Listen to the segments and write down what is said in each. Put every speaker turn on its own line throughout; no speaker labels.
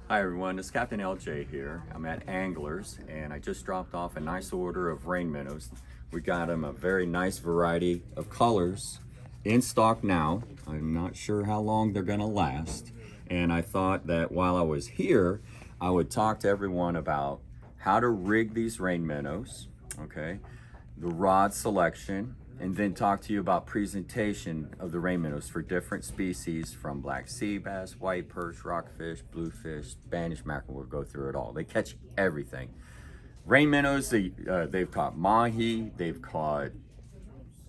Hi everyone, it's Captain LJ here. I'm at Anglers and I just dropped off a nice order of Rain Minnows. We got them a very nice variety of colors in stock now. I'm not sure how long they're gonna last. And I thought that while I was here, I would talk to everyone about how to rig these Rain Minnows, okay? The rod selection, and then talk to you about presentation of the Rain Minnows for different species from black sea bass, white perch, rockfish, bluefish, Spanish mackerel. We'll go through it all. They catch everything. Rain Minnows, they've caught mahi, they've caught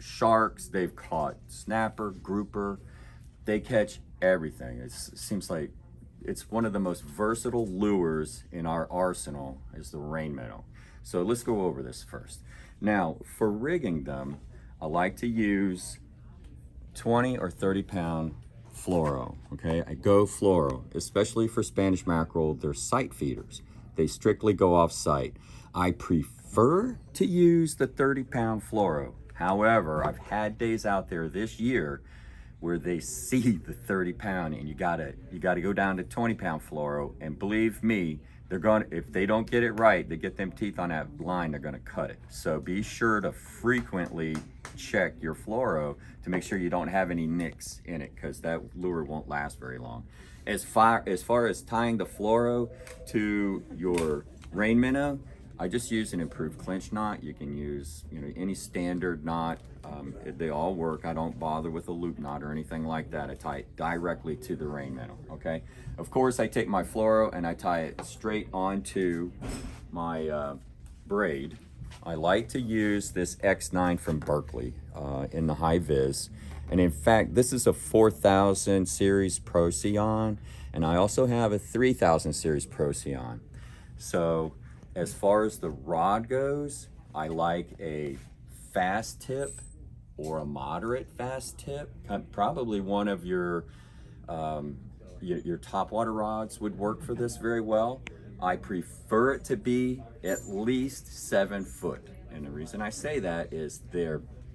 sharks, they've caught snapper, grouper. They catch everything. It seems like it's one of the most versatile lures in our arsenal is the Rain Minnow. So let's go over this first. Now, for rigging them, I like to use 20 or 30 pound fluoro, okay? I go fluoro, especially for Spanish mackerel. They're sight feeders. They strictly go off sight. I prefer to use the 30 pound fluoro. However, I've had days out there this year where they see the 30 pound and you gotta go down to 20 pound fluoro, and believe me, they're going, if they don't get it right, they get them teeth on that line, they're gonna cut it. So be sure to frequently check your fluoro to make sure you don't have any nicks in it, because that lure won't last very long. As far as tying the fluoro to your Rain Minnow, I just use an improved clinch knot. You can use, any standard knot. They all work. I don't bother with a loop knot or anything like that. I tie it directly to the Rain Minnow, okay? Of course, I take my fluoro and I tie it straight onto my braid. I like to use this X9 from Berkeley in the high vis. And in fact, this is a 4000 series Procyon, and I also have a 3000 series Procyon. So as far as the rod goes, I like a fast tip or a moderate fast tip. Probably one of your topwater rods would work for this very well. I prefer it to be at least 7 foot. And the reason I say that is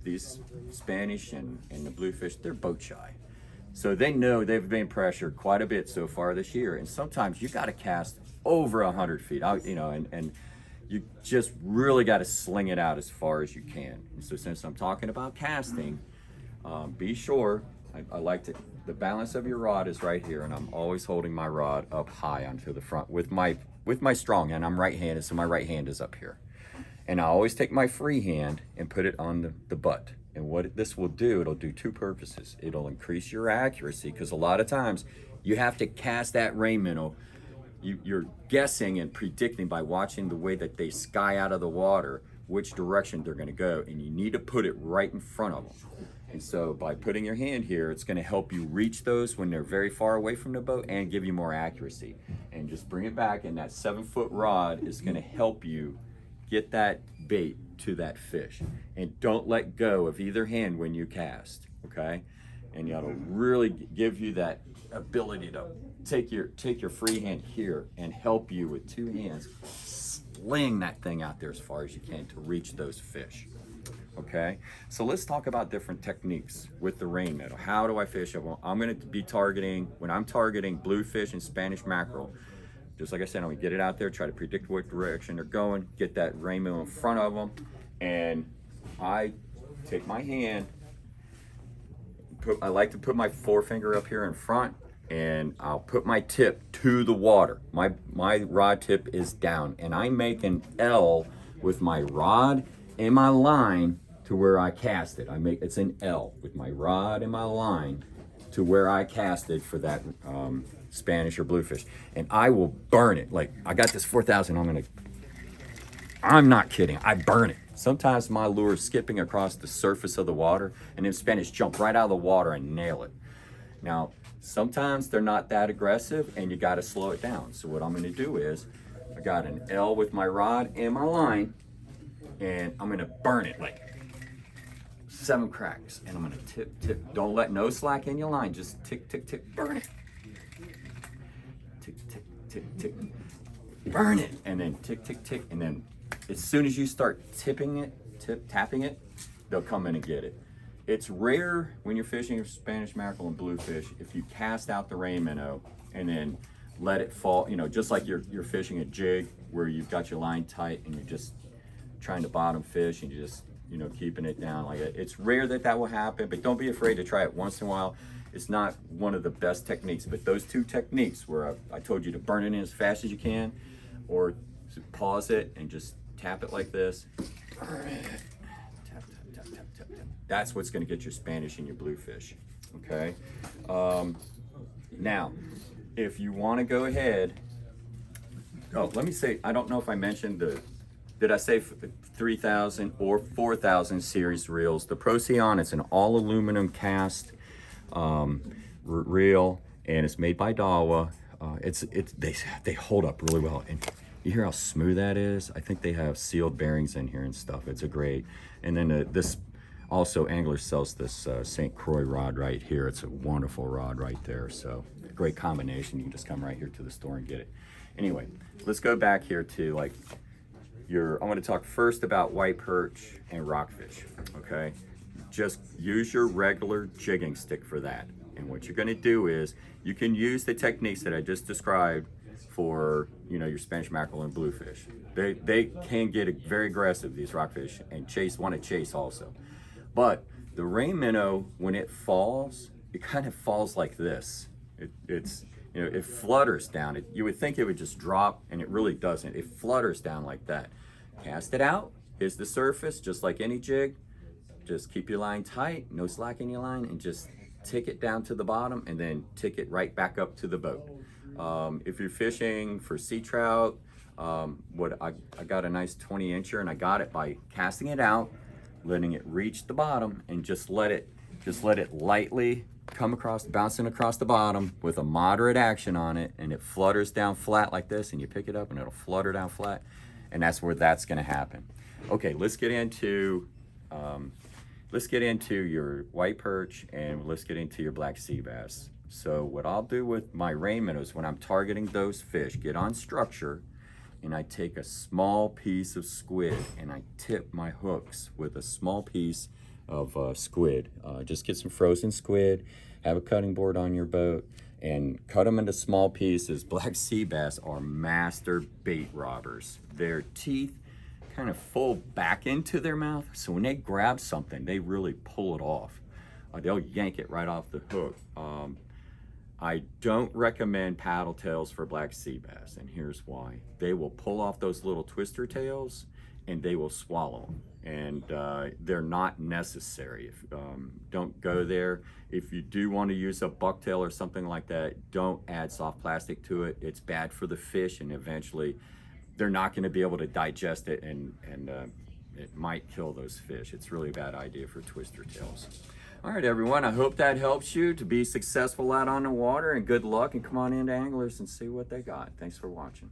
these Spanish and the Bluefish, they're boat shy. So they know they've been pressured quite a bit so far this year. And sometimes you got to cast over 100 feet out, and you just really got to sling it out as far as you can. And so since I'm talking about casting, be sure, I like to, the balance of your rod is right here, and I'm always holding my rod up high onto the front with my strong hand. I'm right-handed, so my right hand is up here. And I always take my free hand and put it on the butt. And what this will do, it'll do two purposes. It'll increase your accuracy, because a lot of times you have to cast that Rain Minnow. You're guessing and predicting by watching the way that they sky out of the water, which direction they're gonna go, and you need to put it right in front of them. And so by putting your hand here, it's gonna help you reach those when they're very far away from the boat and give you more accuracy. And just bring it back, and that 7 foot rod is gonna help you get that bait to that fish. And don't let go of either hand when you cast, okay? And that'll really give you that ability to take your free hand here and help you with two hands sling that thing out there as far as you can to reach those fish. Okay, so let's talk about different techniques with the Rain Minnow. How do I fish it? Well, I'm going to be targeting, when I'm targeting bluefish and Spanish mackerel, just like I said, I'm going to get it out there, try to predict what direction they're going, get that Rain Minnow in front of them, and I take my hand, I like to put my forefinger up here in front, and I'll put my tip to the water. My rod tip is down, and I make an L with my rod and my line to where I cast it. It's an L with my rod and my line to where I cast it for that Spanish or bluefish, and I will burn it. Like, I got this 4000, I'm not kidding, I burn it. Sometimes my lure is skipping across the surface of the water, and then Spanish jump right out of the water and nail it. Now, sometimes they're not that aggressive, and you got to slow it down. So what I'm going to do is, I got an L with my rod and my line, and I'm going to burn it like 7 cracks. And I'm going to tip, tip. Don't let no slack in your line. Just tick, tick, tick, burn it. Tick, tick, tick, tick, burn it. And then tick, tick, tick. And then as soon as you start tapping it, they'll come in and get it. It's rare when you're fishing Spanish mackerel and bluefish if you cast out the Rain Minnow and then let it fall, you know, just like you're fishing a jig where you've got your line tight and you're just trying to bottom fish and you just, you know, keeping it down like that. It's rare that that will happen, but don't be afraid to try it once in a while. It's not one of the best techniques, but those two techniques where I told you to burn it in as fast as you can, or pause it and just tap it like this. Tap, tap, tap, tap, tap, tap. That's what's going to get your Spanish and your bluefish. Okay. Now, if you want to go ahead, oh, let me say, I don't know if I mentioned did I say 3000 or 4000 series reels? The Procyon, it's an all aluminum cast reel, and it's made by Dawa. They hold up really well, and you hear how smooth that is. I think they have sealed bearings in here and stuff. It's a great. And then this also, Angler sells this St. Croix rod right here. It's a wonderful rod right there. So great combination. You can just come right here to the store and get it. Anyway, let's go back here to like I'm going to talk first about white perch and rockfish. Okay, just use your regular jigging stick for that. And what you're going to do is you can use the techniques that I just described for, you know, your Spanish mackerel and bluefish. They can get very aggressive, these rockfish, and want to chase also. But the rain minnow, when it falls, it kind of falls like this. It's you know, it flutters down. You would think it would just drop, and it really doesn't. It flutters down like that. Cast it out. Here's the surface, just like any jig. Just keep your line tight, no slack in your line, and just tick it down to the bottom, and then tick it right back up to the boat. If you're fishing for sea trout, I got a nice 20-incher, and I got it by casting it out, letting it reach the bottom, and just let it lightly come across, bouncing across the bottom with a moderate action on it, and it flutters down flat like this, and you pick it up and it'll flutter down flat, and that's where that's going to happen. Okay, let's get into your white perch, and let's get into your black sea bass. So what I'll do with my rain minnows when I'm targeting those fish, get on structure, and I take a small piece of squid and I tip my hooks with a small piece of squid. Just get some frozen squid, have a cutting board on your boat, and cut them into small pieces. Black sea bass are master bait robbers. Their teeth kind of fold back into their mouth, so when they grab something, they really pull it off. They'll yank it right off the hook. I don't recommend paddle tails for black sea bass, and here's why. They will pull off those little twister tails, and they will swallow them, and they're not necessary. Don't go there. If you do want to use a bucktail or something like that, don't add soft plastic to it. It's bad for the fish, and eventually they're not going to be able to digest it, and it might kill those fish. It's really a bad idea for twister tails. All right, everyone, I hope that helps you to be successful out on the water, and good luck, and come on into Anglers and see what they got. Thanks for watching.